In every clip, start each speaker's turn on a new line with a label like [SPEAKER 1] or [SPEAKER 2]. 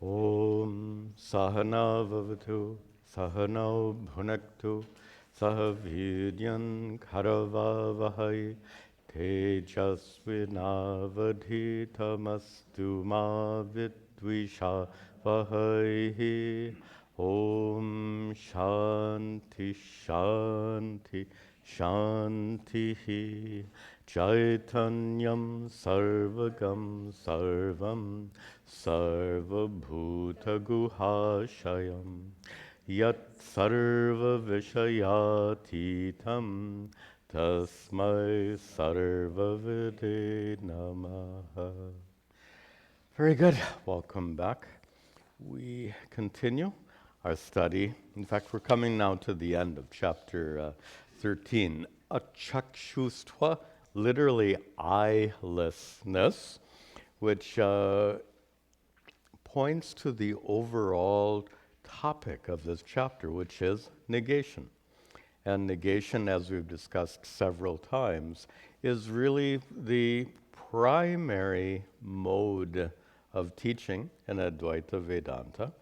[SPEAKER 1] Om Sahana Vavatu Sahano Bhunaktu Sahavidyan Karavavahai Tejasvinavadhitamastu ma vidvisha vahai. Om Shanti Shanti Shanti. Chaitanyam Sarvagam Sarvam Sarvabhuta Guhashayam Yat Sarva Vishayatitam Tasmai Sarva Vide Namaha. Very good. Welcome back. We continue our study. In fact, we're coming now to the end of chapter 13. Achakshustva, literally eyelessness, which points to the overall topic of this chapter, which is negation. And negation, as we've discussed several times, is really the primary mode of teaching in Advaita Vedanta.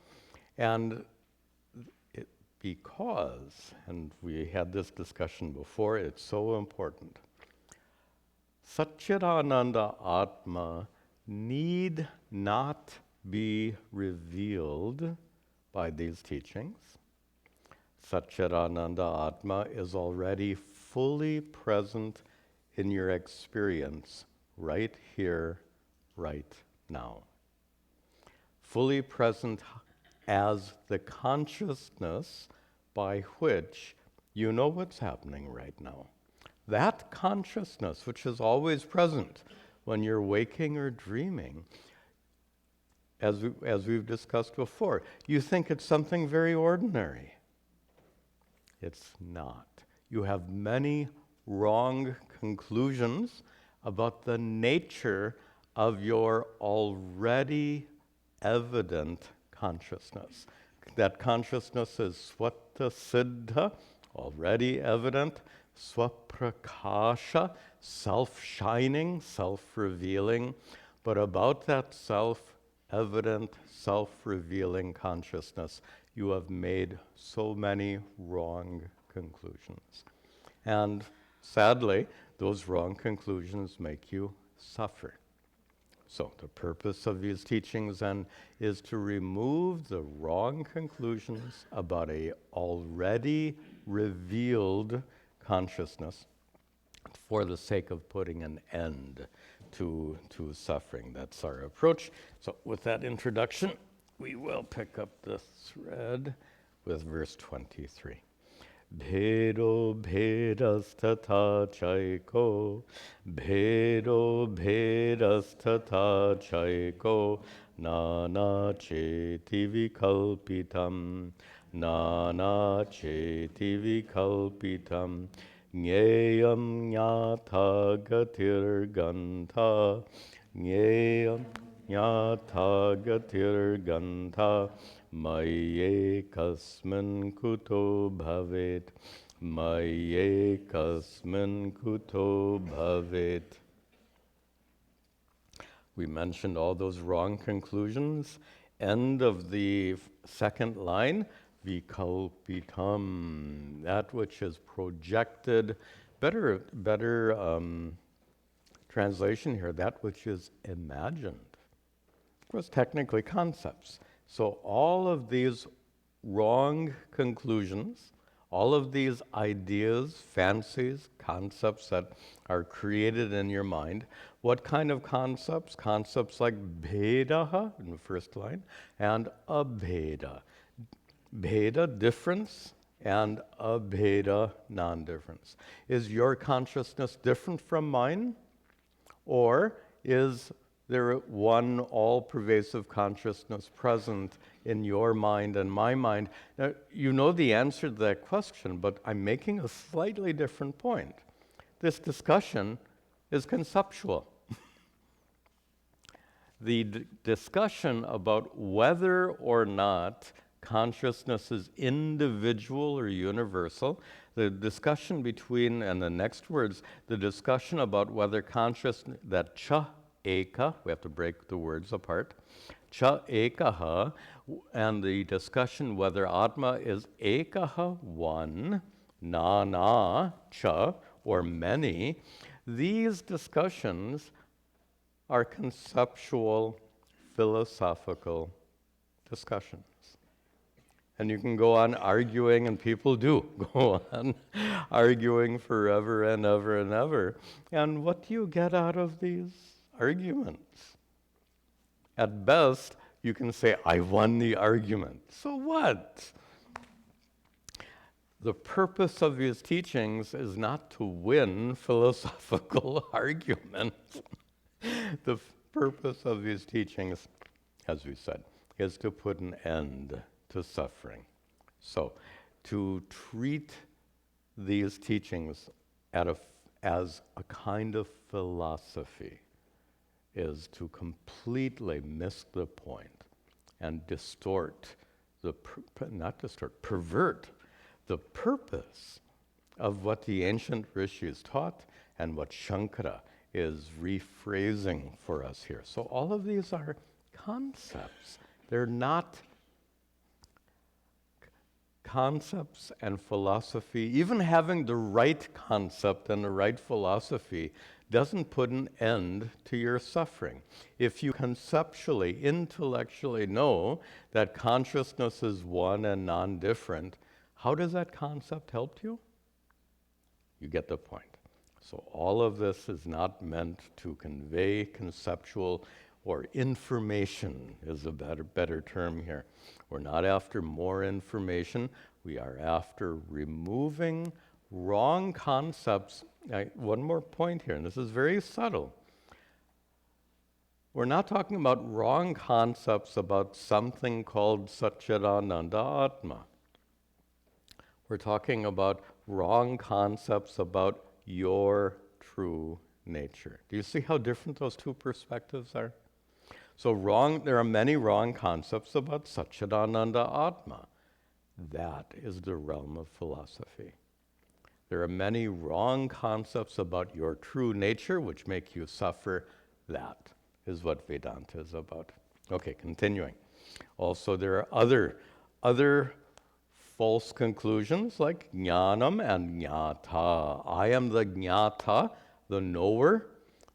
[SPEAKER 1] And because, and we had this discussion before, it's so important. Sat-chit-ananda Atma need not be revealed by these teachings. Sat-chit-ananda Atma is already fully present in your experience right here, right now. Fully present as the consciousness by which you know what's happening right now. That consciousness, which is always present when you're waking or dreaming, as we've discussed before, you think it's something very ordinary. It's not. You have many wrong conclusions about the nature of your already evident consciousness. That consciousness is swata siddha, already evident, swaprakasha, self-shining, self-revealing. But about that self-evident, self-revealing consciousness, you have made so many wrong conclusions. And sadly, those wrong conclusions make you suffer. So the purpose of these teachings then is to remove the wrong conclusions about a already revealed consciousness for the sake of putting an end to suffering. That's our approach. So with that introduction, we will pick up the thread with verse 23. Bhedo bhedastata chaiko, bhedo bhedastata chaiko, nana cheti vikalpitam, nana cheti vikalpitam, nyeyam nyata gatir gantha, nyeyam nyata gatir gantha, Maye kasmin kuto bhavet, maye kasmin kuto bhavet. We mentioned all those wrong conclusions. End of the second line, vikalpitam, that which is projected. Better translation here, that which is imagined. Of course, technically concepts. So all of these wrong conclusions, all of these ideas, fancies, concepts that are created in your mind, what kind of concepts? Concepts like bhedaha in the first line and abheda. Bheda, difference, and abheda, non-difference. Is your consciousness different from mine? Or is there one all-pervasive consciousness present in your mind and my mind? Now, you know the answer to that question, but I'm making a slightly different point. This discussion is conceptual. The discussion about whether or not consciousness is individual or universal, the discussion between, and the next words, the discussion about whether consciousness, that ch eka, we have to break the words apart, cha ekaha, and the discussion whether Atma is ekaha, one, na cha, or many, these discussions are conceptual, philosophical discussions. And you can go on arguing, and people do go on arguing forever and ever and ever. And what do you get out of these arguments? At best, you can say, I won the argument. So what? The purpose of these teachings is not to win philosophical arguments. The purpose of these teachings, as we said, is to put an end to suffering. So, to treat these teachings as a kind of philosophy is to completely miss the point and pervert the purpose of what the ancient rishis taught and what Shankara is rephrasing for us here. So all of these are concepts. They're not concepts and philosophy. Even having the right concept and the right philosophy doesn't put an end to your suffering. If you conceptually, intellectually know that consciousness is one and non-different, how does that concept help you? You get the point. So all of this is not meant to convey conceptual or information is a better term here. We're not after more information. We are after removing wrong concepts. One more point here, and this is very subtle. We're not talking about wrong concepts about something called sat-chit-ananda atma. We're talking about wrong concepts about your true nature. Do you see how different those two perspectives are? So there are many wrong concepts about sat-chit-ananda atma. That is the realm of philosophy. There are many wrong concepts about your true nature which make you suffer. That is what Vedanta is about. Okay, continuing. Also, there are other false conclusions like jnanam and jnata. I am the jnata, the knower.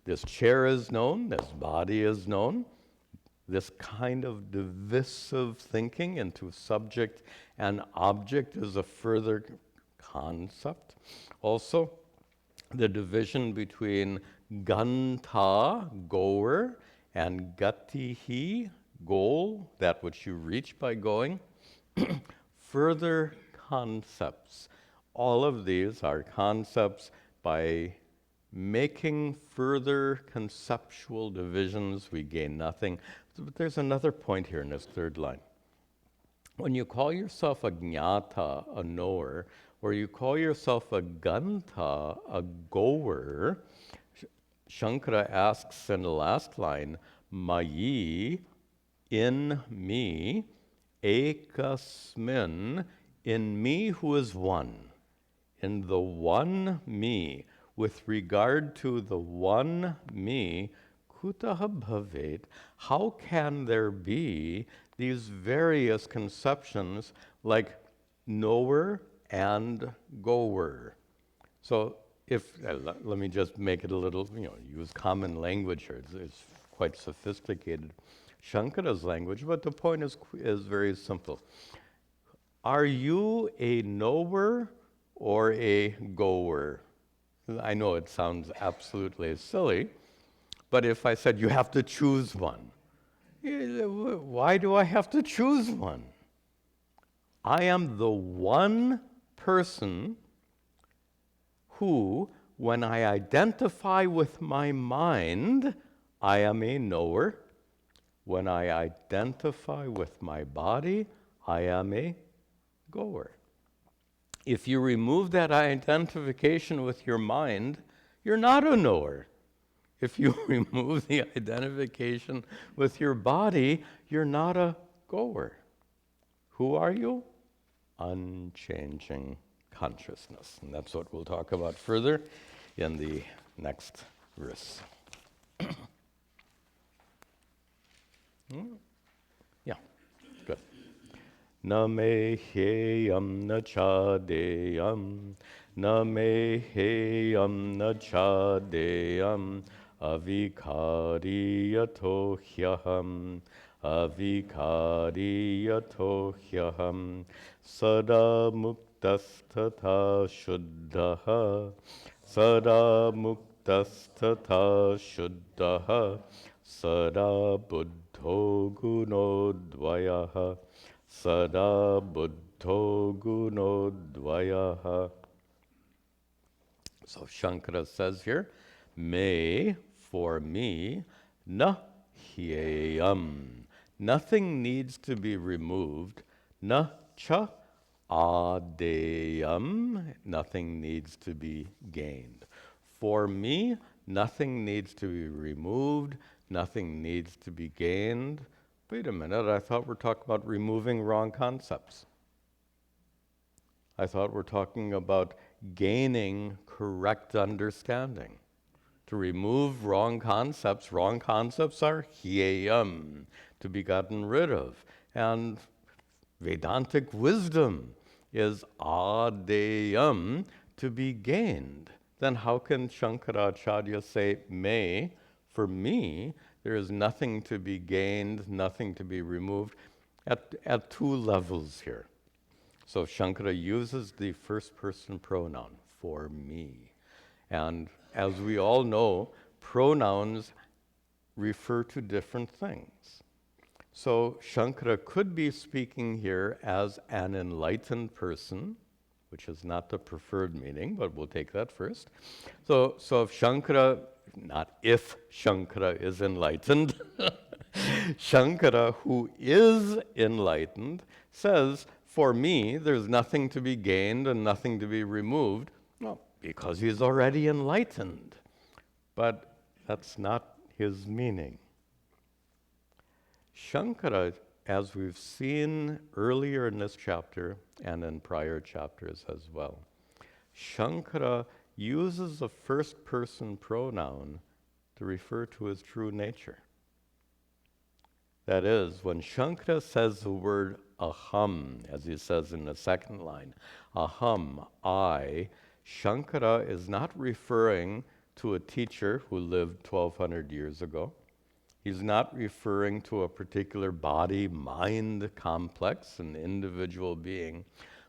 [SPEAKER 1] This chair is known, this body is known. This kind of divisive thinking into subject and object is a further concept. Also, the division between ganta, goer, and gatihi, goal, that which you reach by going. Further concepts. All of these are concepts. By making further conceptual divisions, we gain nothing. But there's another point here in this third line. When you call yourself a jnata, a knower, or you call yourself a ganta, a goer, Shankara asks in the last line, mayi, in me, ekasmin, in me who is one, in the one me, with regard to the one me, kutaha bhavet, how can there be these various conceptions like knower and goer? So let me just make it a little, use common language here. It's quite sophisticated. Shankara's language, but the point is very simple. Are you a knower or a goer? I know it sounds absolutely silly, but if I said you have to choose one, why do I have to choose one? I am the one person who, when I identify with my mind, I am a knower. When I identify with my body, I am a goer. If you remove that identification with your mind, you're not a knower. If you remove the identification with your body, you're not a goer. Who are you? Unchanging consciousness. And that's what we'll talk about further in the next verse. na me heyam na chadeyam, na me heyam na chadeyam, avikariyato hyaham, avikariyato hyaham, sada muktasthatha shuddhaha, sada muktasthatha shuddhaha, sada buddho gunodvayaha, sada buddho gunodvayaha. So Shankara says here, me, for me, na hyeyam. Nothing needs to be removed. Na cha adeyam. Nothing needs to be gained. For me, nothing needs to be removed. Nothing needs to be gained. Wait a minute, I thought we're talking about removing wrong concepts. I thought we're talking about gaining correct understanding. To remove wrong concepts are hyeyam, to be gotten rid of. And Vedantic wisdom is adeyam, to be gained. Then how can Shankaracharya say, me, for me, there is nothing to be gained, nothing to be removed, at two levels here. So Shankara uses the first person pronoun, for me. And as we all know, pronouns refer to different things. So Shankara could be speaking here as an enlightened person, which is not the preferred meaning, but we'll take that first. So if Shankara, not if Shankara is enlightened, Shankara, who is enlightened, says, for me, there's nothing to be gained and nothing to be removed. Well, because he's already enlightened. But that's not his meaning. Shankara, as we've seen earlier in this chapter and in prior chapters as well, Shankara uses a first-person pronoun to refer to his true nature. That is, when Shankara says the word aham, as he says in the second line, aham, I, Shankara is not referring to a teacher who lived 1,200 years ago. He's not referring to a particular body-mind complex, an individual being.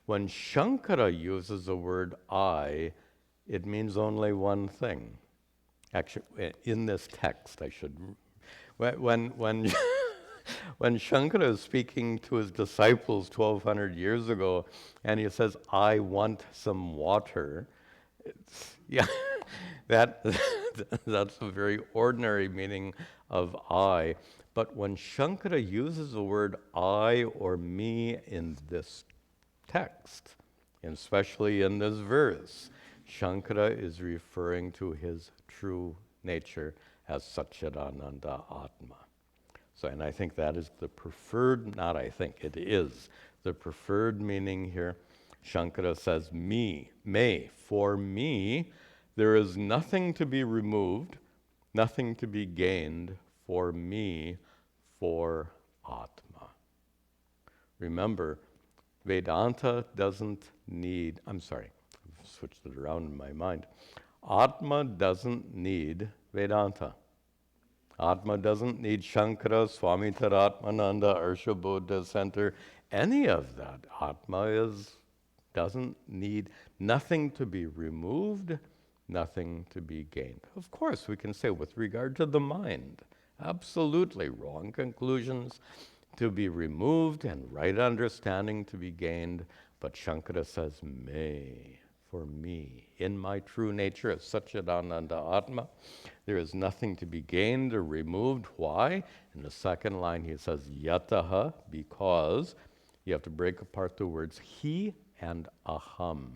[SPEAKER 1] When Shankara uses the word I, it means only one thing. Actually, in this text, I should... When when Shankara is speaking to his disciples 1,200 years ago, and he says, I want some water, that's a very ordinary meaning of I. But when Shankara uses the word I or me in this text, and especially in this verse, Shankara is referring to his true nature as sat-chit-ananda atma. So, and I think that is the preferred, not I think, it is the preferred meaning here. Shankara says, me, for me, there is nothing to be removed, nothing to be gained for me, for atma. Remember, Vedanta doesn't need, I've switched it around in my mind. Atma doesn't need Vedanta. Atma doesn't need Shankara, Swami Taratmananda, Arsha Buddha Center, any of that. Atma doesn't need nothing to be removed, nothing to be gained. Of course, we can say with regard to the mind, absolutely wrong conclusions to be removed and right understanding to be gained. But Shankara says, me, for me, in my true nature as Sat-chit-ananda Atma, there is nothing to be gained or removed. Why? In the second line he says, yataha, because. You have to break apart the words he and aham.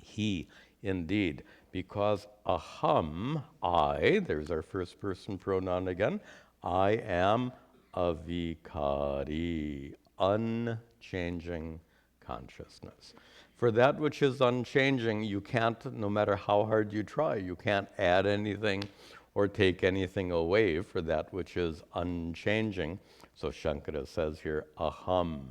[SPEAKER 1] He, indeed, because aham, I, there's our first person pronoun again, I am avikari, unchanging consciousness. For that which is unchanging, you can't, no matter how hard you try, you can't add anything or take anything away for that which is unchanging. So Shankara says here, aham,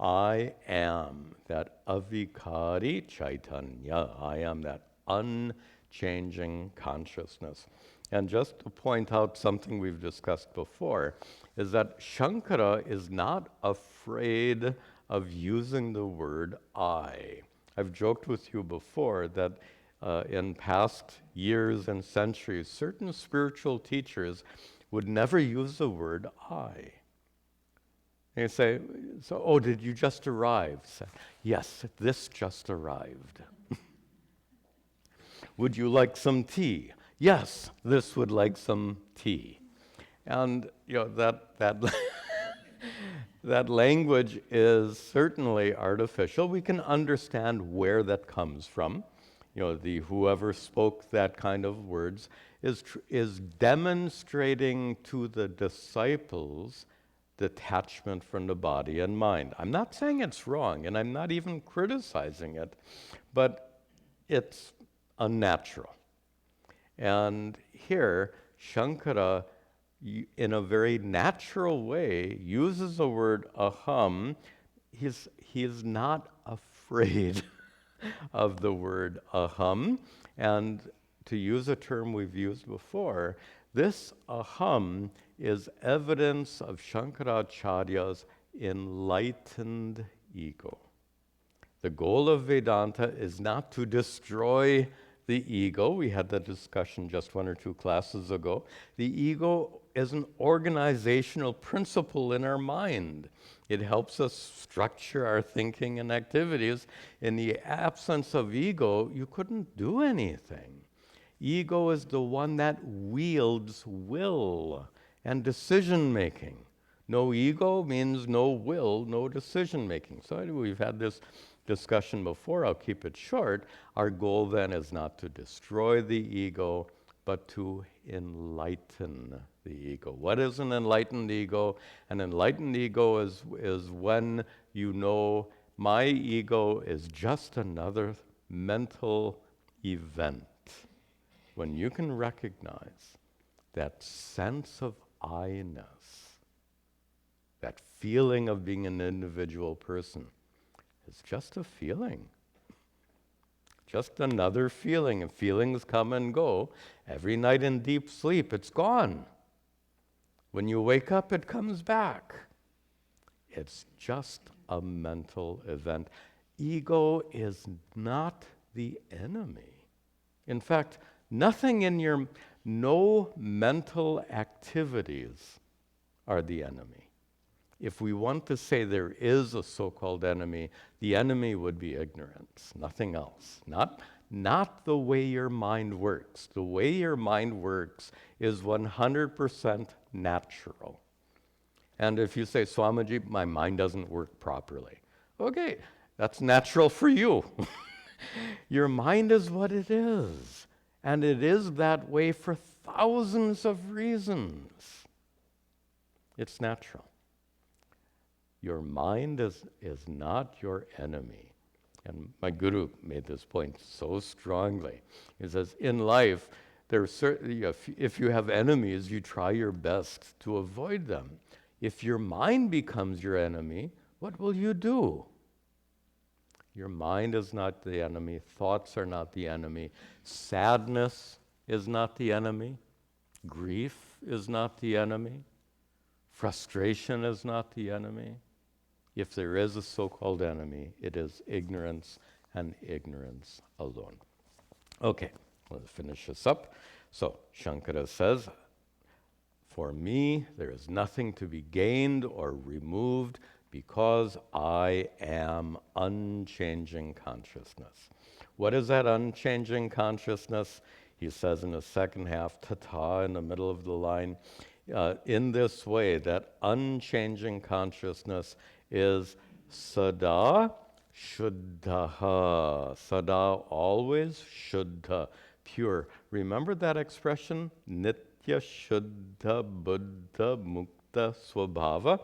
[SPEAKER 1] I am that avikari chaitanya. I am that unchanging consciousness. And just to point out something we've discussed before, is that Shankara is not afraid of using the word I. I've joked with you before that in past years and centuries, certain spiritual teachers would never use the word I. And you say, so, oh, did you just arrive? Say, yes, this just arrived. Would you like some tea? Yes, this would like some tea. And that that language is certainly artificial. We can understand where that comes from. The whoever spoke that kind of words is demonstrating to the disciples detachment from the body and mind. I'm not saying it's wrong, and I'm not even criticizing it, but it's unnatural. And here, Shankara, in a very natural way, uses the word aham. He's not afraid of the word aham. And to use a term we've used before, this aham is evidence of Shankaracharya's enlightened ego. The goal of Vedanta is not to destroy the ego. We had that discussion just 1 or 2 classes ago. The ego is an organizational principle in our mind. It helps us structure our thinking and activities. In the absence of ego, you couldn't do anything. Ego is the one that wields will and decision-making. No ego means no will, no decision-making. So we've had this discussion before. I'll keep it short. Our goal then is not to destroy the ego, but to enlighten the ego. What is an enlightened ego? An enlightened ego is when you know my ego is just another mental event. When you can recognize that sense of I-ness, that feeling of being an individual person, it's just a feeling. Just another feeling. And feelings come and go. Every night in deep sleep, it's gone. When you wake up, it comes back. It's just a mental event. Ego is not the enemy. In fact, no mental activities are the enemy. If we want to say there is a so-called enemy, the enemy would be ignorance, nothing else. Not the way your mind works. The way your mind works is 100% natural. And if you say, Swamiji, my mind doesn't work properly. Okay, that's natural for you. Your mind is what it is. And it is that way for thousands of reasons. It's natural. Your mind is not your enemy. And my guru made this point so strongly. He says, in life, if you have enemies, you try your best to avoid them. If your mind becomes your enemy, what will you do? Your mind is not the enemy. Thoughts are not the enemy. Sadness is not the enemy. Grief is not the enemy. Frustration is not the enemy. If there is a so-called enemy, it is ignorance and ignorance alone. Okay, let's finish this up. So Shankara says, for me, there is nothing to be gained or removed because I am unchanging consciousness. What is that unchanging consciousness? He says in the second half, tata in the middle of the line, in this way, that unchanging consciousness is sada shuddha. Sada, always, shuddha, pure. Remember that expression? Nitya shuddha buddha mukta swabhava.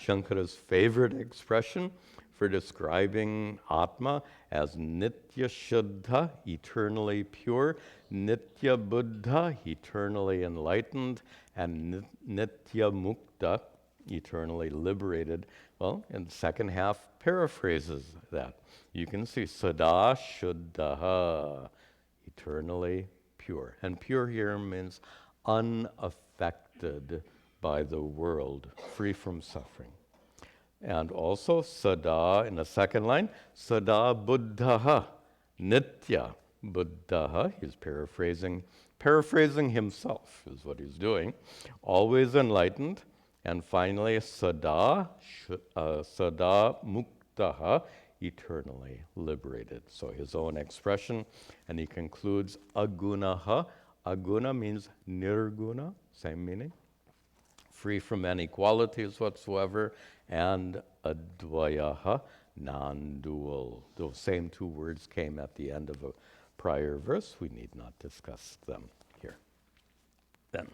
[SPEAKER 1] Shankara's favorite expression for describing Atma as Nitya Shuddha, eternally pure, Nitya Buddha, eternally enlightened, and Nitya Mukta, eternally liberated. Well, in the second half paraphrases that. You can see sada shuddhaha, eternally pure. And pure here means unaffected by the world, free from suffering. And also sada in the second line, sada buddhaha, nitya buddhaha. He's paraphrasing himself is what he's doing. Always enlightened. And finally, sada muktaha, eternally liberated. So his own expression. And he concludes agunaha. Aguna means nirguna, same meaning. Free from any qualities whatsoever, and advayaha, non-dual. Those same two words came at the end of a prior verse. We need not discuss them here. Then,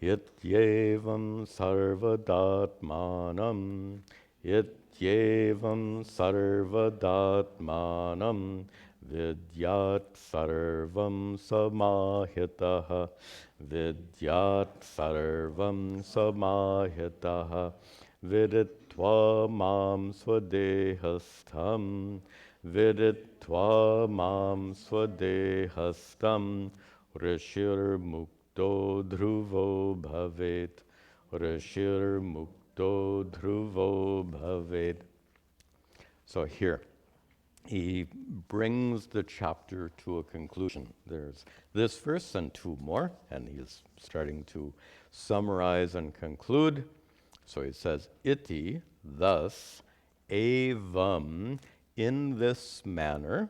[SPEAKER 1] ityevam sarvadatmanam, ityevam sarvadatmanam, vidyat sarvam samahitaha, vidyat sarvam samahitaha, viditva mam swadehastam, viditva mam swadehastam, rishir mukto dhruvo bhavet, rishir mukto dhruvo bhavet. So here, he brings the chapter to a conclusion. There's this verse and two more, and he's starting to summarize and conclude. So he says, iti, thus, evam, in this manner,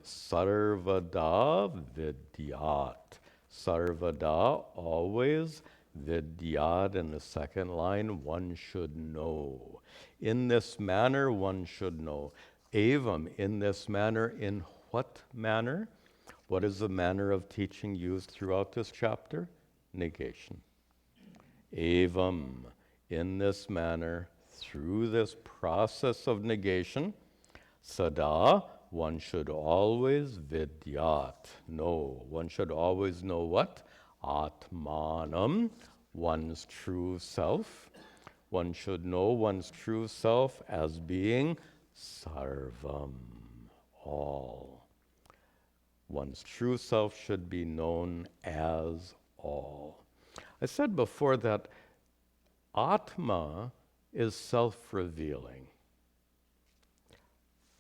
[SPEAKER 1] sarvada vidyat. Sarvada, always, vidyat, in the second line, one should know. In this manner, one should know. Evam, in this manner, in what manner? What is the manner of teaching used throughout this chapter? Negation. Evam, in this manner, through this process of negation, sada, one should always vidyat, know. One should always know what? Atmanam, one's true self. One should know one's true self as being sarvam, all. One's true self should be known as all. I said before that Atma is self-revealing.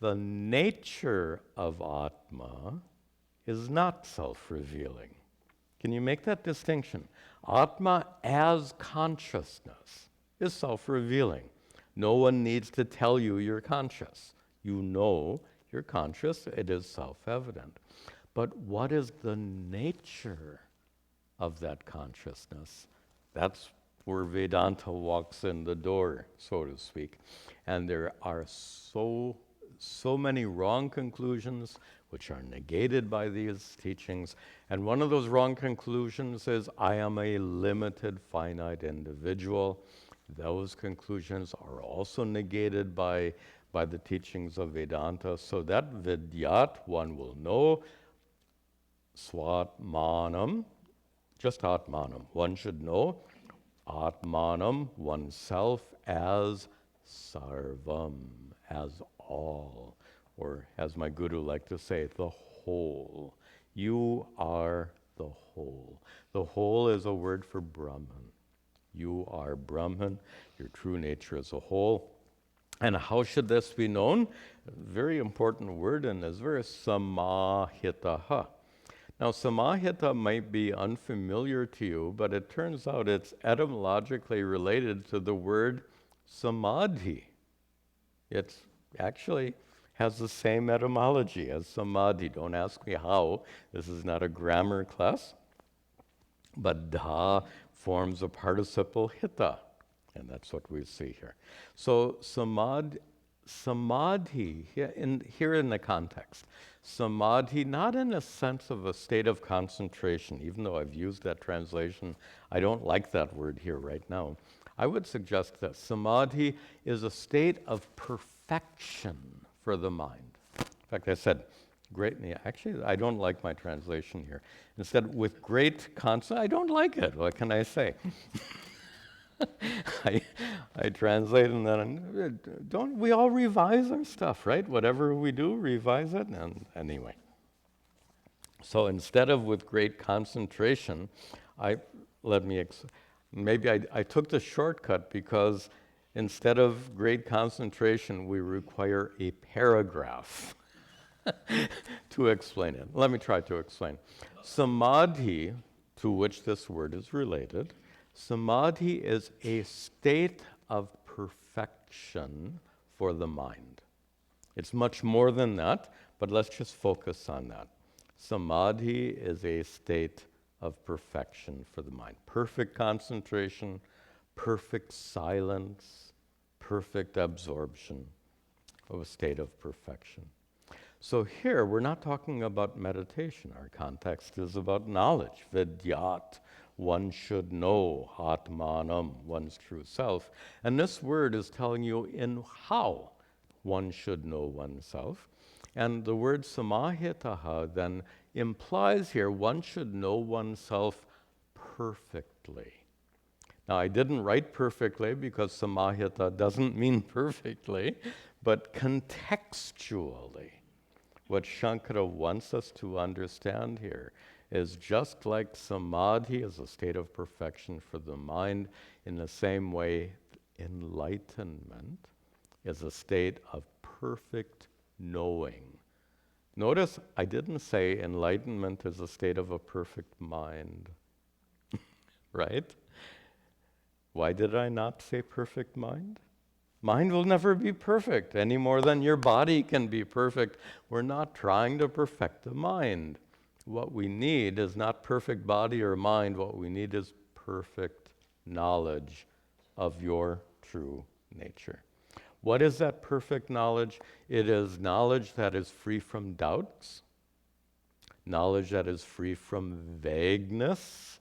[SPEAKER 1] The nature of Atma is not self-revealing. Can you make that distinction? Atma as consciousness is self-revealing. No one needs to tell you you're conscious. You know you're conscious. It is self-evident. But what is the nature of that consciousness? That's where Vedanta walks in the door, so to speak. And there are so many wrong conclusions which are negated by these teachings. And one of those wrong conclusions is, I am a limited, finite individual. Those conclusions are also negated by the teachings of Vedanta. So that vidyat, one will know, swatmanam, just atmanam. One should know atmanam, oneself, as sarvam, as all. Or as my guru liked to say, the whole. You are the whole. The whole is a word for Brahman. You are Brahman, your true nature is a whole. And how should this be known? A very important word in this verse, samahitaha. Now, samahita might be unfamiliar to you, but it turns out it's etymologically related to the word samadhi. It actually has the same etymology as samadhi. Don't ask me how. This is not a grammar class. But dha forms a participle hita, and that's what we see here. So samadhi, here in the context, samadhi, not in a sense of a state of concentration, even though I've used that translation, I don't like that word here right now. I would suggest that samadhi is a state of perfection for the mind. In fact, I said, Actually, I don't like my translation here. Instead, with great I don't like it. What can I say? I translate and then, don't we all revise our stuff, right? Whatever we do, revise it. And anyway. So instead of with great concentration, maybe I took the shortcut because instead of great concentration, we require a paragraph to explain it. Let me try to explain. Samadhi, to which this word is related, samadhi is a state of perfection for the mind. It's much more than that, but let's just focus on that. Samadhi is a state of perfection for the mind. Perfect concentration, perfect silence, perfect absorption of a state of perfection. So here, we're not talking about meditation. Our context is about knowledge. Vidyat, one should know, atmanam, one's true self. And this word is telling you in how one should know oneself. And the word samahitaha then implies here one should know oneself perfectly. Now, I didn't write perfectly because samahita doesn't mean perfectly, but contextually. What Shankara wants us to understand here is just like samadhi is a state of perfection for the mind, in the same way, enlightenment is a state of perfect knowing. Notice I didn't say enlightenment is a state of a perfect mind, right? Why did I not say perfect mind? Mind will never be perfect any more than your body can be perfect. We're not trying to perfect the mind. What we need is not perfect body or mind. What we need is perfect knowledge of your true nature. What is that perfect knowledge? It is knowledge that is free from doubts, knowledge that is free from vagueness,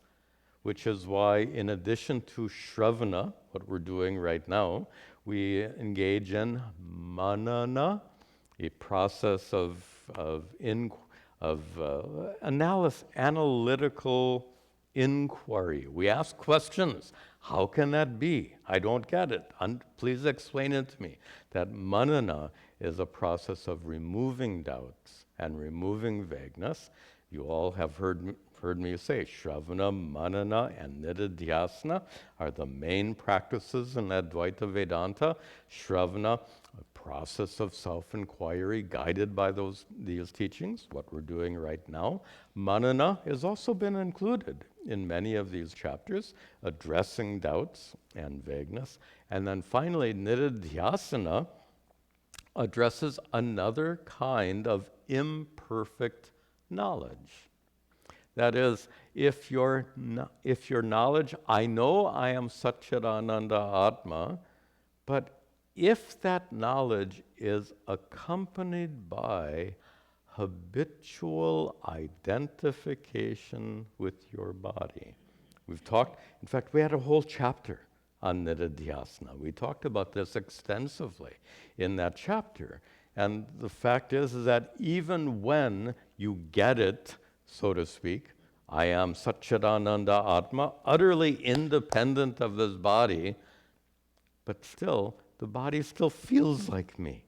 [SPEAKER 1] which is why in addition to shravana, what we're doing right now, we engage in manana, a process of analytical inquiry. We ask questions. How can that be? I don't get it. Please explain it to me. That manana is a process of removing doubts and removing vagueness. You all have heard me say shravana, manana, and nididhyasana are the main practices in Advaita Vedanta. Shravana, a process of self-inquiry guided by these teachings, what we're doing right now. Manana has also been included in many of these chapters, addressing doubts and vagueness. And then finally, nididhyasana addresses another kind of imperfect knowledge. That is, if your knowledge, I know I am sat-chit-ananda atma, but if that knowledge is accompanied by habitual identification with your body. We've talked, in fact, we had a whole chapter on nididhyasana. We talked about this extensively in that chapter. And the fact is that even when you get it, so to speak, I am sat-chit-ananda atma, utterly independent of this body, but still, the body still feels like me.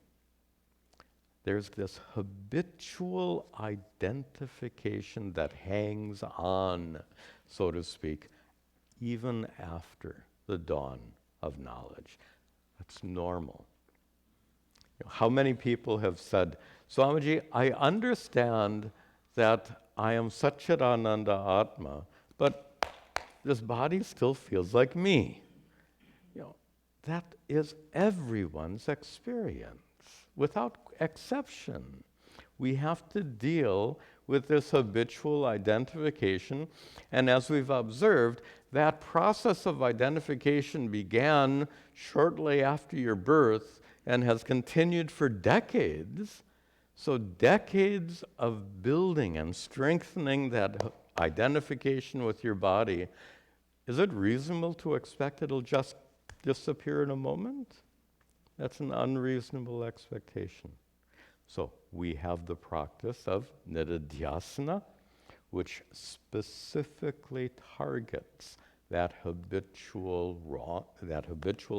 [SPEAKER 1] There's this habitual identification that hangs on, so to speak, even after the dawn of knowledge. That's normal. How many people have said, Swamiji, I understand that I am sat-chit-ananda atma, but this body still feels like me. That is everyone's experience, without exception. We have to deal with this habitual identification, and as we've observed, that process of identification began shortly after your birth and has continued for decades. So decades of building and strengthening that identification with your body, is it reasonable to expect it'll just disappear in a moment? That's an unreasonable expectation. So we have the practice of nididhyasana, which specifically targets that habitual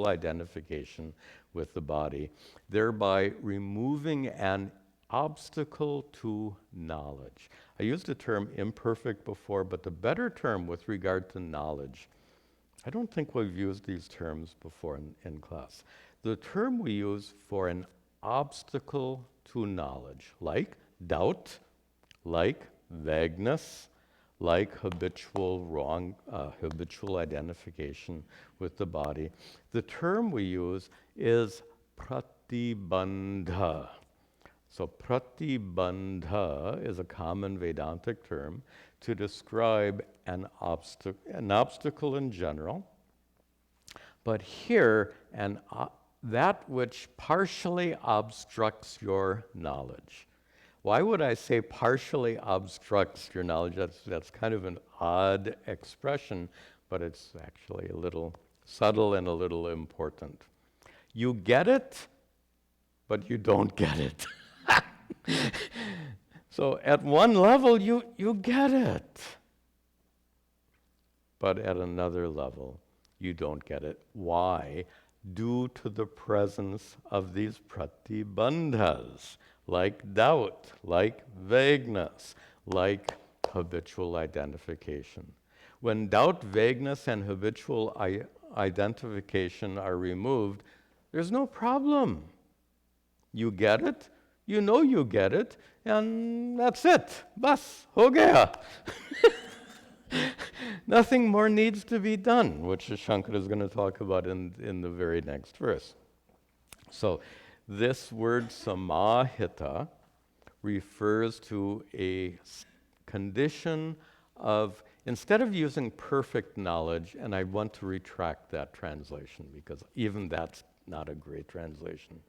[SPEAKER 1] identification with the body, thereby removing an obstacle to knowledge. I used the term imperfect before, but the better term with regard to knowledge, I don't think we've used these terms before in class. The term we use for an obstacle to knowledge, like doubt, like vagueness, like habitual identification with the body. The term we use is pratibandha. So pratibandha is a common Vedantic term to describe an obstacle in general, but here that which partially obstructs your knowledge. Why would I say partially obstructs your knowledge? That's kind of an odd expression, but it's actually a little subtle and a little important. You get it, but you don't get it. So at one level, you get it. But at another level, you don't get it. Why? Due to the presence of these pratibandhas, like doubt, like vagueness, like habitual identification. When doubt, vagueness, and habitual identification are removed, there's no problem. You get it, you know you get it, and that's it. Bas, ho gaya. Nothing more needs to be done, which Shankara is going to talk about in the very next verse. So this word samahita refers to a condition of, instead of using perfect knowledge, and I want to retract that translation because even that's not a great translation,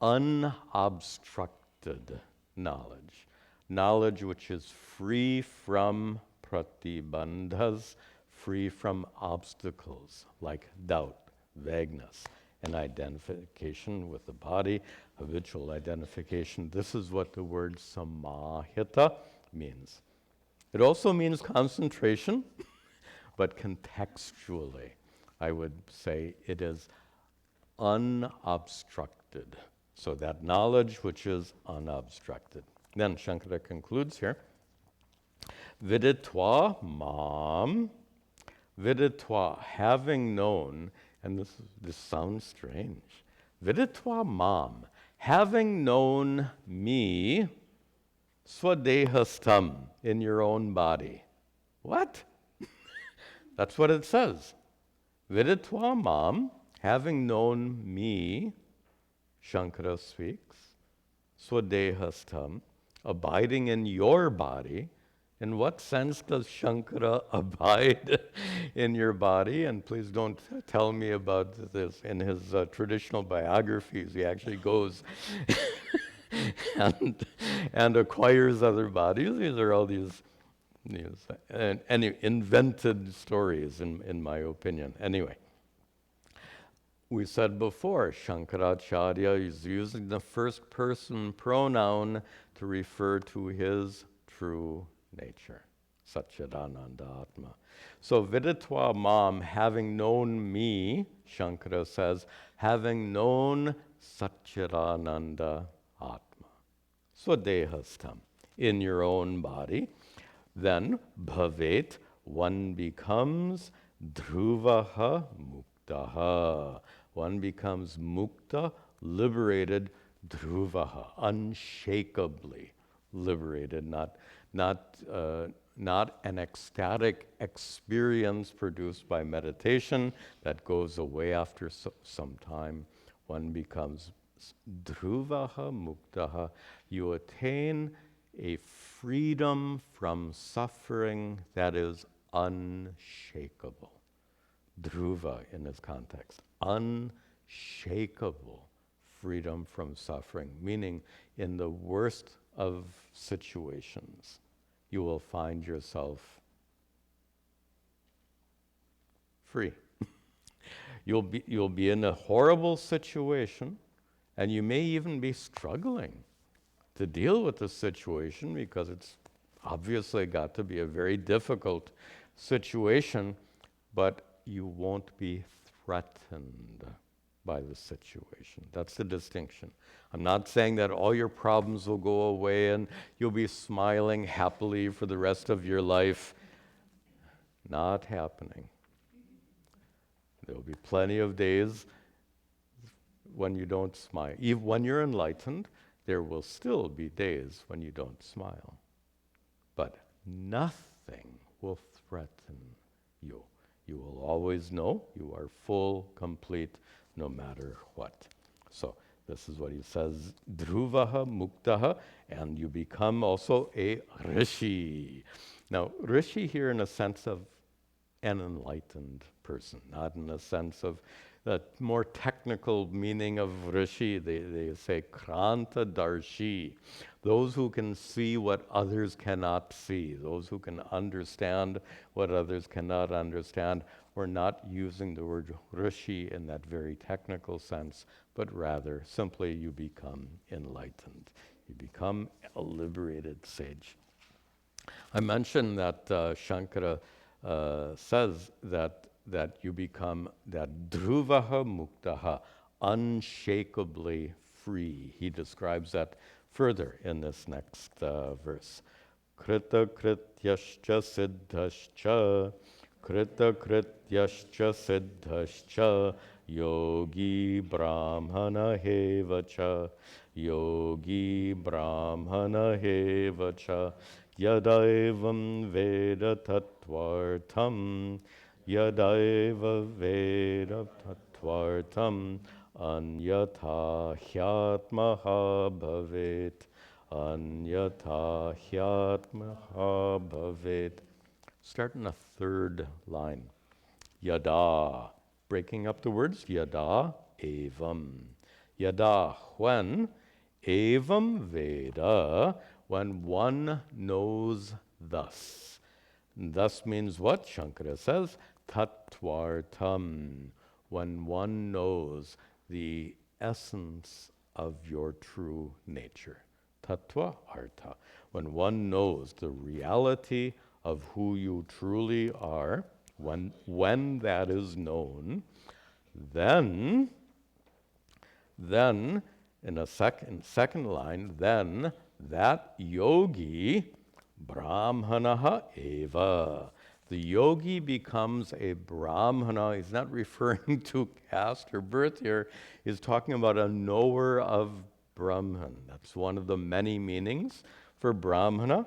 [SPEAKER 1] unobstructed knowledge, knowledge which is free from pratibandhas, free from obstacles like doubt, vagueness, and identification with the body, habitual identification. This is what the word samahita means. It also means concentration, but contextually, I would say it is unobstructed. So that knowledge which is unobstructed. Then Shankara concludes here. Viditva mam, viditva, having known, and this sounds strange. Viditva mam, having known me, swadehastam, in your own body. What? That's what it says. Viditva mam, having known me, Shankara speaks, swadehastam, abiding in your body. In what sense does Shankara abide in your body? And please don't tell me about this. In his traditional biographies, he actually goes and acquires other bodies. These are all these invented stories, in my opinion. Anyway, we said before, Shankaracharya is using the first person pronoun to refer to his true nature, sat-chit-ananda atma. So viditva mam, having known me, Shankara says, having known sat-chit-ananda atma, swadehastam, in your own body, then bhavet, one becomes dhruvaha muktaha. One becomes mukta, liberated, dhruvaha, unshakably liberated, not an ecstatic experience produced by meditation that goes away after some time. One becomes dhruvaha muktaha. You attain a freedom from suffering that is unshakable. Dhruva in this context, unshakable freedom from suffering, meaning in the worst of situations, you will find yourself free. You'll be in a horrible situation, and you may even be struggling to deal with the situation, because it's obviously got to be a very difficult situation, but you won't be threatened by the situation. That's the distinction. I'm not saying that all your problems will go away and you'll be smiling happily for the rest of your life. Not happening. There'll be plenty of days when you don't smile. Even when you're enlightened, there will still be days when you don't smile. But nothing will threaten you. You will always know you are full, complete, no matter what. So this is what he says, dhruvaha muktaha, and you become also a rishi. Now, rishi here in a sense of an enlightened person, not in a sense of the more technical meaning of rishi. They say kranta darshi, those who can see what others cannot see, those who can understand what others cannot understand. We're not using the word rishi in that very technical sense, but rather simply you become enlightened. You become a liberated sage. I mentioned that Shankara says that you become that dhruvaha muktaha, unshakably free. He describes that further in this next verse. Krita krityascha siddhascha, krita krityascha siddhascha, yogi brahmana hevacha, yogi brahmana hevacha, yadaivam veda tattvartam, yadaiva veda tattvartam, anyatha hyatmaha bhavet, anyatha hyatmaha bhavet. Start in the third line. Yada, breaking up the words, yada evam. Yada, when, evam veda, when one knows thus. Thus means what? Shankara says, tattvartam, when one knows the essence of your true nature. Tattva artha, when one knows the reality of who you truly are, when that is known, then in a second line, then that yogi brahmanaha eva. The yogi becomes a brahmana. He's not referring to caste or birth here. He's talking about a knower of Brahman. That's one of the many meanings for brahmana.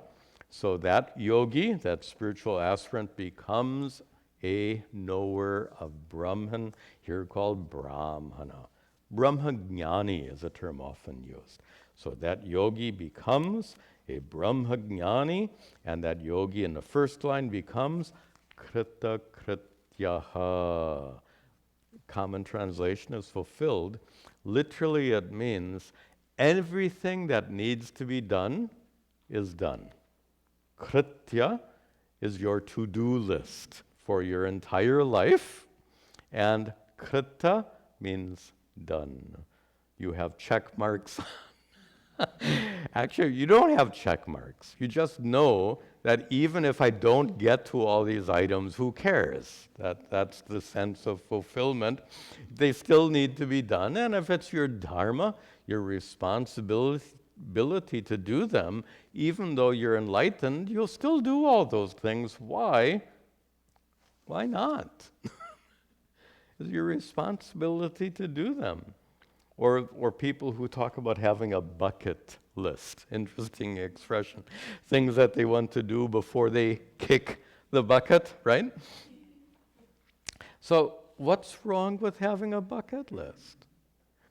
[SPEAKER 1] So that yogi, that spiritual aspirant, becomes a knower of Brahman, here called brahmana. Brahmajnani is a term often used. So that yogi becomes a Brahmajnani, and that yogi in the first line becomes krita krityaha. Common translation is fulfilled. Literally it means everything that needs to be done is done. Kritya is your to-do list for your entire life, and krita means done. You have check marks. Actually, you don't have check marks. You just know that even if I don't get to all these items, who cares? That's the sense of fulfillment. They still need to be done, and if it's your dharma, your responsibility to do them, even though you're enlightened, you'll still do all those things. Why? Why not? It's your responsibility to do them. Or people who talk about having a bucket list. Interesting expression. Things that they want to do before they kick the bucket, right? So what's wrong with having a bucket list?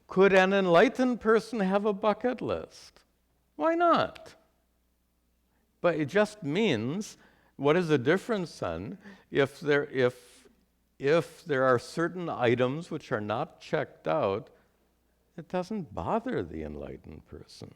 [SPEAKER 1] Could an enlightened person have a bucket list? Why not? But it just means, what is the difference then if there are certain items which are not checked out? It doesn't bother the enlightened person.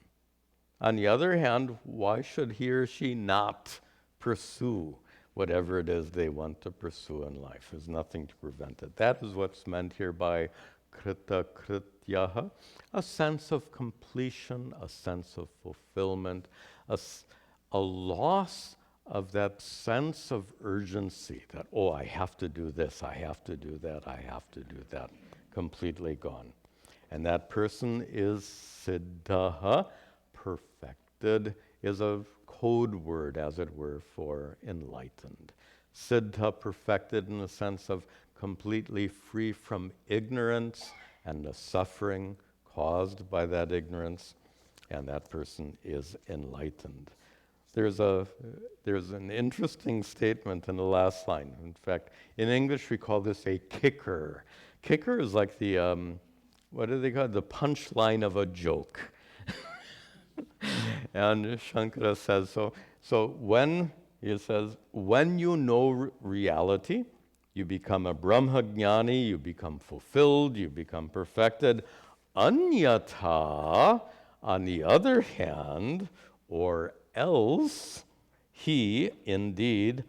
[SPEAKER 1] On the other hand, why should he or she not pursue whatever it is they want to pursue in life? There's nothing to prevent it. That is what's meant here by krita krityaha, a sense of completion, a sense of fulfillment, a loss of that sense of urgency that, oh, I have to do this, I have to do that, I have to do that, completely gone. And that person is siddha, perfected, is a code word, as it were, for enlightened. Siddha, perfected in the sense of completely free from ignorance and the suffering caused by that ignorance, and that person is enlightened. There's an interesting statement in the last line. In fact, in English we call this a kicker. Kicker is like the, what do they call it? The punchline of a joke. And Shankara says, so when, he says, when you know reality, you become a brahmajnani, you become fulfilled, you become perfected. Anyata, on the other hand, or else, he indeed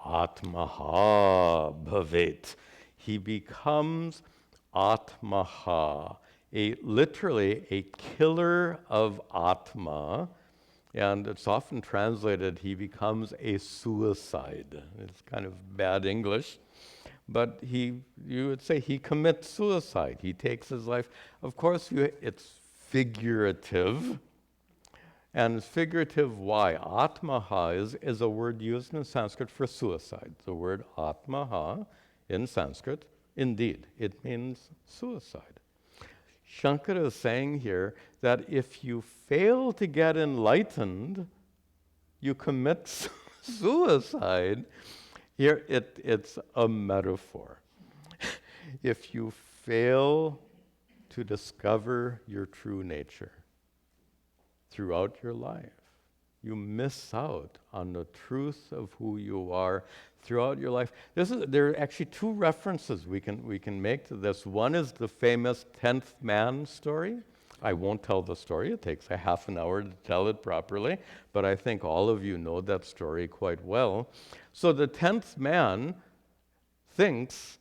[SPEAKER 1] atmaha bhavet. He becomes atmaha, literally a killer of atma, and it's often translated, he becomes a suicide. It's kind of bad English, but you would say he commits suicide. He takes his life. Of course, it's figurative. And figurative, why? Atmaha is a word used in Sanskrit for suicide. The word atmaha in Sanskrit, indeed, it means suicide. Shankara is saying here that if you fail to get enlightened, you commit suicide. Here, it's a metaphor. If you fail to discover your true nature throughout your life, you miss out on the truth of who you are throughout your life. There are actually two references we can make to this. One is the famous 10th man story. I won't tell the story. It takes a half an hour to tell it properly, but I think all of you know that story quite well. So the 10th man thinks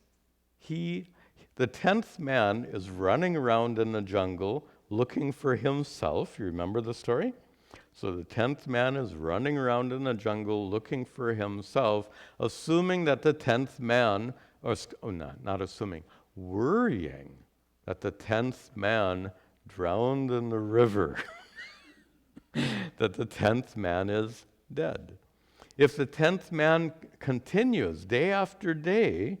[SPEAKER 1] the 10th man is running around in the jungle looking for himself. You remember the story? So the 10th man is running around in the jungle looking for himself, assuming that the 10th man, not assuming, worrying that the 10th man drowned in the river, that the 10th man is dead. If the 10th man continues day after day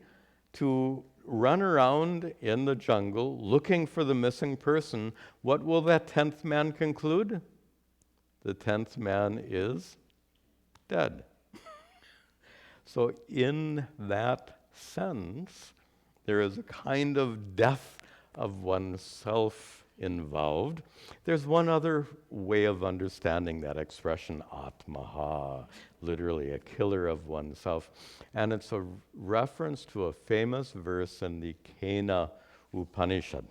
[SPEAKER 1] to run around in the jungle looking for the missing person, what will that 10th man conclude? The 10th man is dead. So in that sense, there is a kind of death of oneself involved. There's one other way of understanding that expression, atmaha, literally a killer of oneself. And it's a reference to a famous verse in the Kena Upanishad,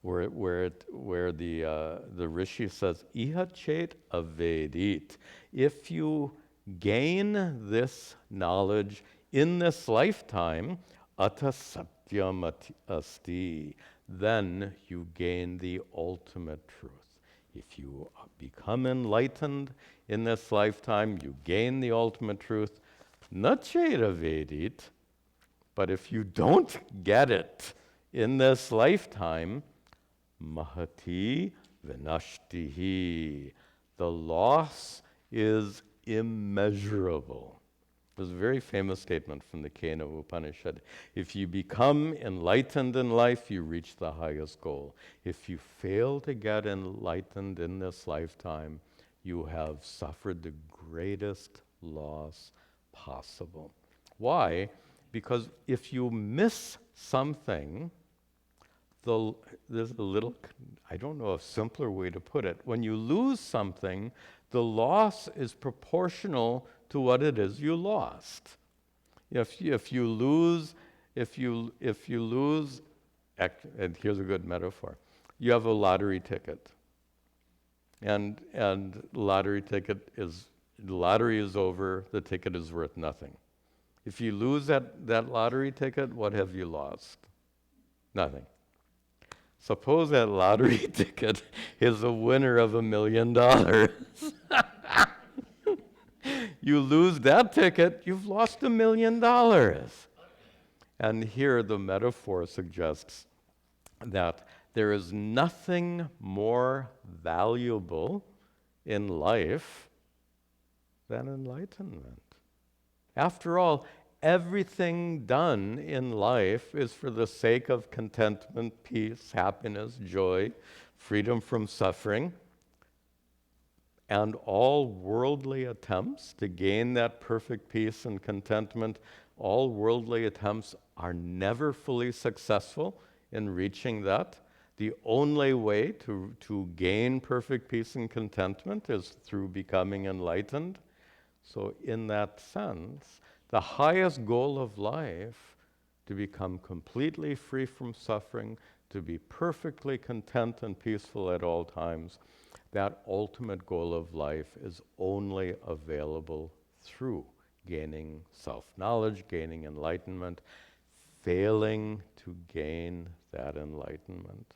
[SPEAKER 1] where the rishi says, iha chet avedit. If you gain this knowledge in this lifetime, ata satyam asti, then you gain the ultimate truth. If you become enlightened in this lifetime, you gain the ultimate truth. Na chet avedit, but if you don't get it in this lifetime, mahati vinashtihi, the loss is immeasurable. There's a very famous statement from the Kena Upanishad. If you become enlightened in life, you reach the highest goal. If you fail to get enlightened in this lifetime, you have suffered the greatest loss possible. Why? Because if you miss something, there's a little, I don't know a simpler way to put it. When you lose something, the loss is proportional to what it is you lost. If you lose, and here's a good metaphor. You have a lottery ticket, and the lottery is over. The ticket is worth nothing. If you lose that lottery ticket, what have you lost? Nothing. Suppose that lottery ticket is a winner of $1 million. You lose that ticket, you've lost $1 million. And here the metaphor suggests that there is nothing more valuable in life than enlightenment. After all, everything done in life is for the sake of contentment, peace, happiness, joy, freedom from suffering. And all worldly attempts to gain that perfect peace and contentment, all worldly attempts are never fully successful in reaching that. The only way to gain perfect peace and contentment is through becoming enlightened. So in that sense, the highest goal of life, to become completely free from suffering, to be perfectly content and peaceful at all times, that ultimate goal of life is only available through gaining self-knowledge, gaining enlightenment. Failing to gain that enlightenment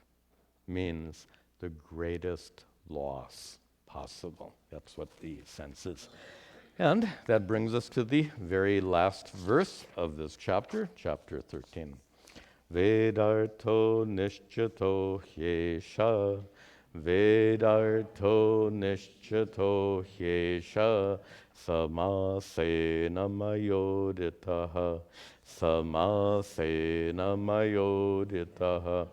[SPEAKER 1] means the greatest loss possible. That's what the sense is. And that brings us to the very last verse of this chapter, chapter 13. Vedarto nishchato hyesha, Vedarto nishchato hyesha, samasena mayoditaha, samasena mayoditaha,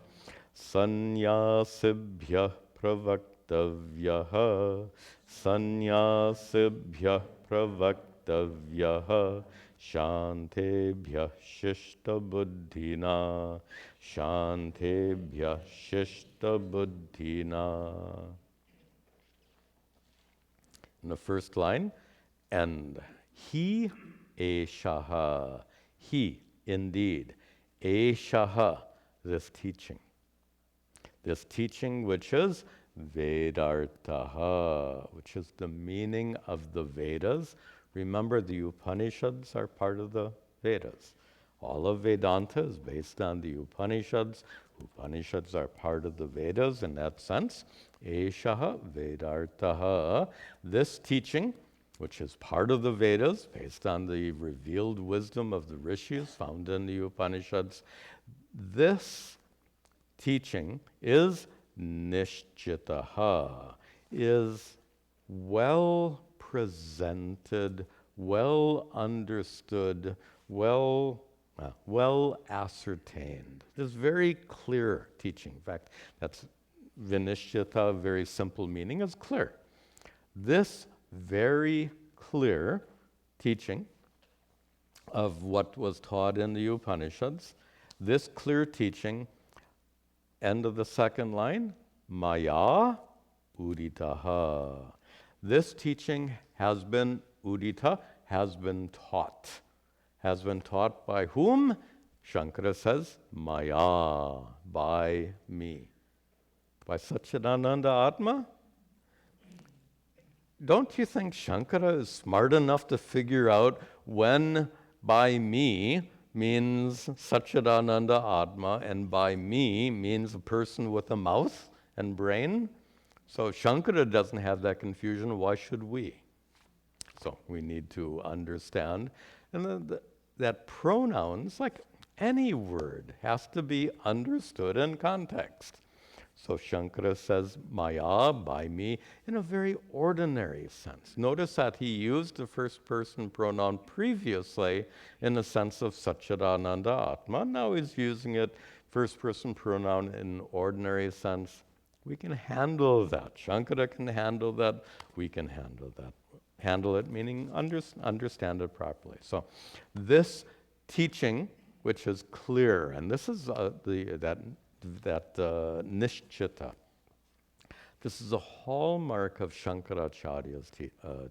[SPEAKER 1] sanyasibhyah pravaktavyaha, sanyasibhyah pravaktavyaha, shantebhyah shishta buddhina, shantebhyah shishta buddhina. In the first line, and he, eshaha, he, indeed, eshaha, this teaching which is Vedartaha, which is the meaning of the Vedas. Remember, the Upanishads are part of the Vedas. All of Vedanta is based on the Upanishads. Upanishads are part of the Vedas in that sense. Eshaha Vedartaha, this teaching, which is part of the Vedas, based on the revealed wisdom of the rishis found in the Upanishads, this teaching is nishchitaha, is well presented, well understood, well ascertained. This very clear teaching. In fact, that's vinishchita, very simple meaning, is clear. This very clear teaching of what was taught in the Upanishads, this clear teaching, end of the second line, maya uditaha. This teaching has been udita, has been taught. Has been taught by whom? Shankara says, maya, by me. By sat-chit-ananda atma? Don't you think Shankara is smart enough to figure out when by me means sat-chit-ananda atma, and by me means a person with a mouth and brain? So Shankara doesn't have that confusion. Why should we? So we need to understand. And that pronouns, like any word, has to be understood in context. So Shankara says maya, by me, in a very ordinary sense. Notice that he used the first person pronoun previously in the sense of sat-chit-ananda atma. Now he's using it first person pronoun in ordinary sense. We can handle that. Shankara can handle that. We can handle that. Handle it meaning understand it properly. So this teaching, which is clear, and this is that nishchita. This is a hallmark of Shankaracharya's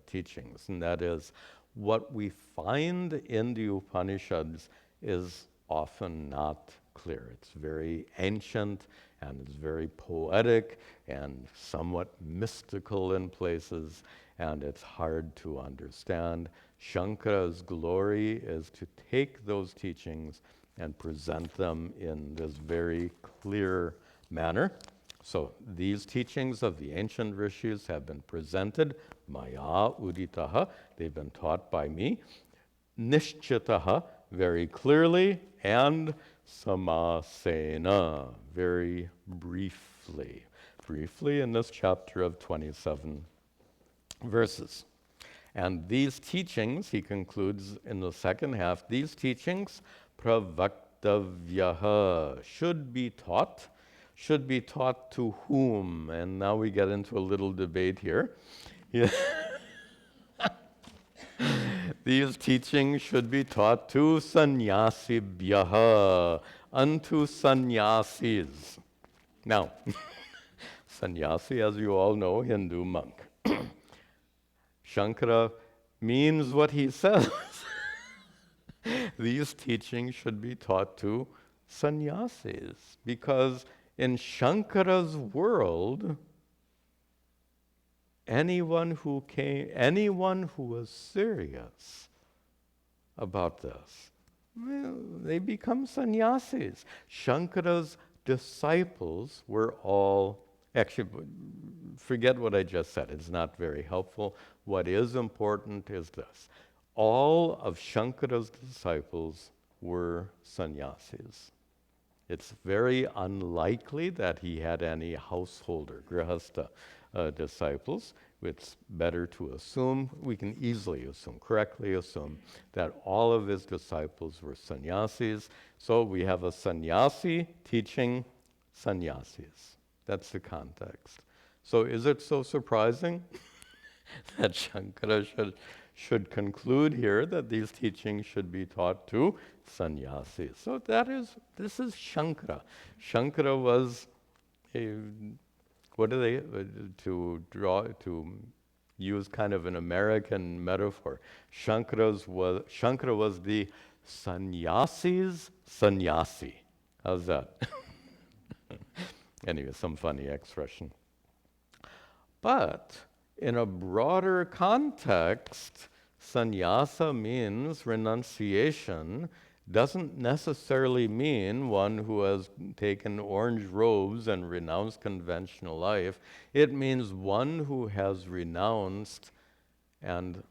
[SPEAKER 1] teachings, and that is what we find in the Upanishads is often not clear. It's very ancient, and it's very poetic, and somewhat mystical in places, and it's hard to understand. Shankara's glory is to take those teachings and present them in this very clear manner. So these teachings of the ancient rishis have been presented, maya uditaha, they've been taught by me, nishchitaha, very clearly, and samasena, very briefly. Briefly in this chapter of 27 verses. And these teachings, he concludes in the second half, these teachings, pravaktavyaha, should be taught. Should be taught to whom? And now we get into a little debate here. These teachings should be taught to sannyasibhyaha, unto sannyasis. Now, sannyasi, as you all know, Hindu monk. Shankara means what he says. These teachings should be taught to sannyasis, because in Shankara's world, anyone who was serious about this, well, they become sannyasis. Shankara's disciples were all, actually, forget what I just said. It's not very helpful. What is important is this. All of Shankara's disciples were sannyasis. It's very unlikely that he had any householder, grihastha disciples. It's better to assume, we can easily assume, correctly assume, that all of his disciples were sannyasis. So we have a sannyasi teaching sannyasis. That's the context. So is it so surprising that Shankara should conclude here that these teachings should be taught to sannyasis? So this is Shankara. Shankara was to use kind of an American metaphor, Shankara was the sannyasi's sannyasi. How's that? Anyway, some funny expression. But in a broader context, sannyasa means renunciation, doesn't necessarily mean one who has taken orange robes and renounced conventional life. It means one who has renounced, and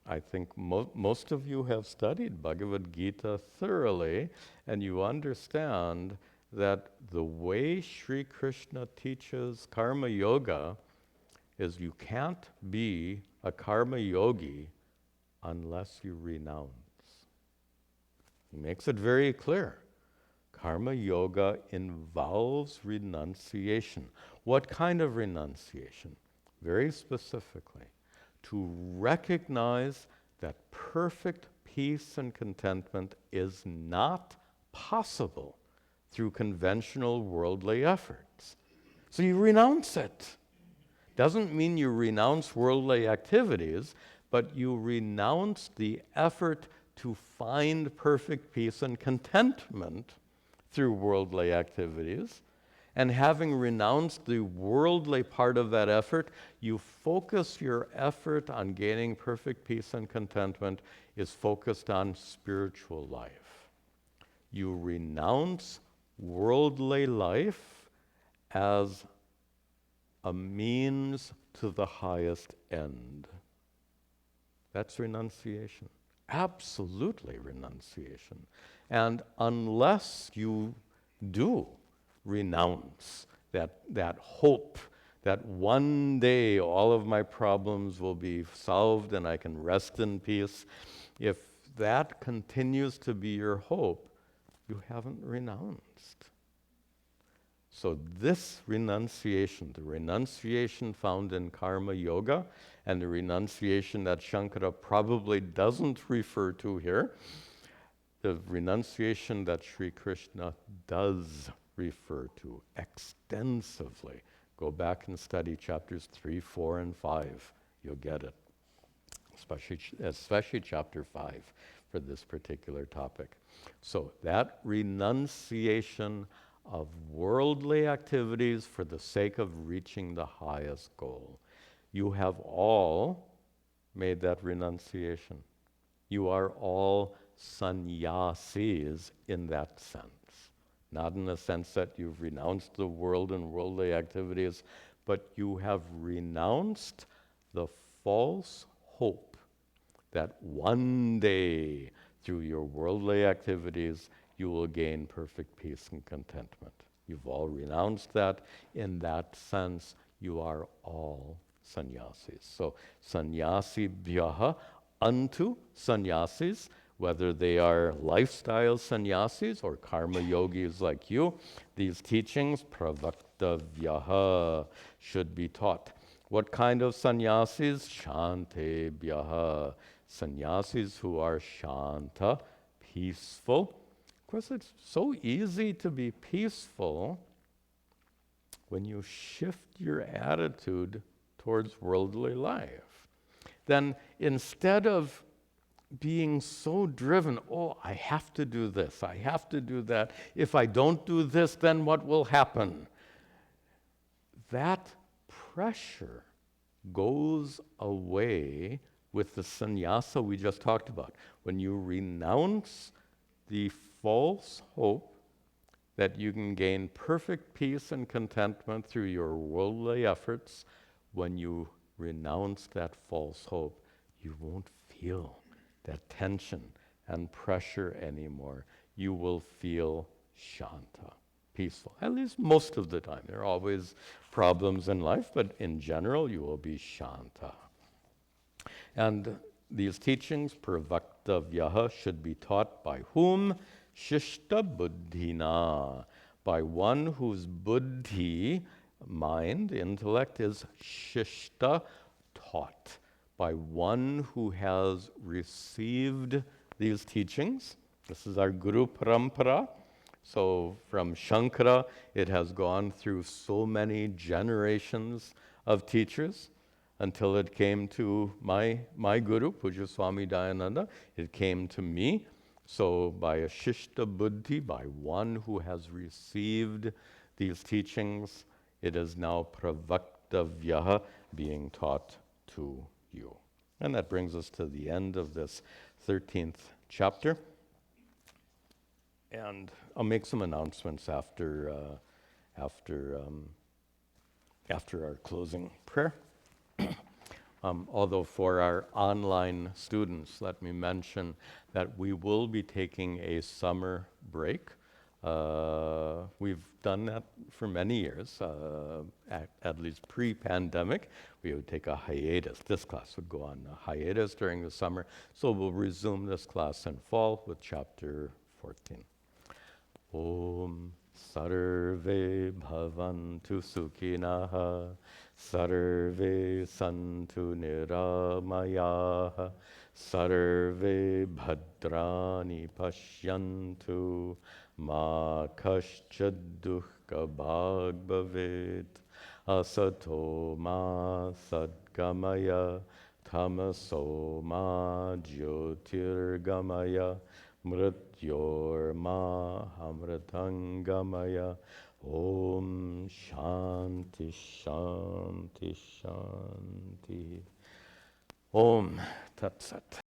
[SPEAKER 1] I think most of you have studied Bhagavad Gita thoroughly, and you understand that the way Sri Krishna teaches karma yoga is you can't be a karma yogi unless you renounce. He makes it very clear. Karma yoga involves renunciation. What kind of renunciation? Very specifically, to recognize that perfect peace and contentment is not possible through conventional worldly efforts. So you renounce it. Doesn't mean you renounce worldly activities, but you renounce the effort to find perfect peace and contentment through worldly activities. And having renounced the worldly part of that effort, you focus your effort on gaining perfect peace and contentment is focused on spiritual life. You renounce worldly life as a means to the highest end. That's renunciation. Absolutely renunciation. And unless you do renounce that hope that one day all of my problems will be solved and I can rest in peace, if that continues to be your hope, you haven't renounced. So this renunciation, the renunciation found in karma yoga, and the renunciation that Shankara probably doesn't refer to here, the renunciation that Sri Krishna does refer to extensively. Go back and study chapters 3, 4, and 5. You'll get it, especially chapter 5 for this particular topic. So that renunciation of worldly activities for the sake of reaching the highest goal. You have all made that renunciation. You are all sannyasis in that sense. Not in the sense that you've renounced the world and worldly activities, but you have renounced the false hope that one day, through your worldly activities, you will gain perfect peace and contentment. You've all renounced that. In that sense, you are all sannyasis. So, sannyasibhyaha, unto sannyasis, whether they are lifestyle sannyasis or karma yogis like you, these teachings, pravaktavyaha, should be taught. What kind of sannyasis? Shantebhyaha, sannyasis who are shanta, peaceful. Of course, it's so easy to be peaceful when you shift your attitude towards worldly life. Then instead of being so driven, oh, I have to do this, I have to do that. If I don't do this, then what will happen? That pressure goes away with the sannyasa we just talked about. When you renounce the false hope that you can gain perfect peace and contentment through your worldly efforts, when you renounce that false hope, you won't feel that tension and pressure anymore. You will feel shanta, peaceful, at least most of the time. There are always problems in life, but in general, you will be shanta. And these teachings, pravaktavyaha, should be taught by whom? Shishta buddhina, by one whose buddhi, mind, intellect, is shishta, taught, by one who has received these teachings. This is our Guru Parampara. So from Shankara, it has gone through so many generations of teachers until it came to my Guru, Puja Swami Dayananda. It came to me. So by a Shishta Buddhi, by one who has received these teachings, it is now Pravaktavyaha, being taught to you. And that brings us to the end of this 13th chapter. And I'll make some announcements after our closing prayer. Although for our online students, let me mention that we will be taking a summer break. We've done that for many years, at least pre-pandemic. We would take a hiatus. This class would go on a hiatus during the summer. So we'll resume this class in fall with chapter 14. Om Sarve Bhavantu Sukhinah Sarve Santu Niramayaha Sarve Bhadrani Pashyantu Ma Kaschad Dukkha Bhag Bhavet Asato Ma Sadgamaya Tamaso Ma Jyotirgamaya Mrityorma Amritangamaya Om Shanti Shanti Shanti Om Tat Sat.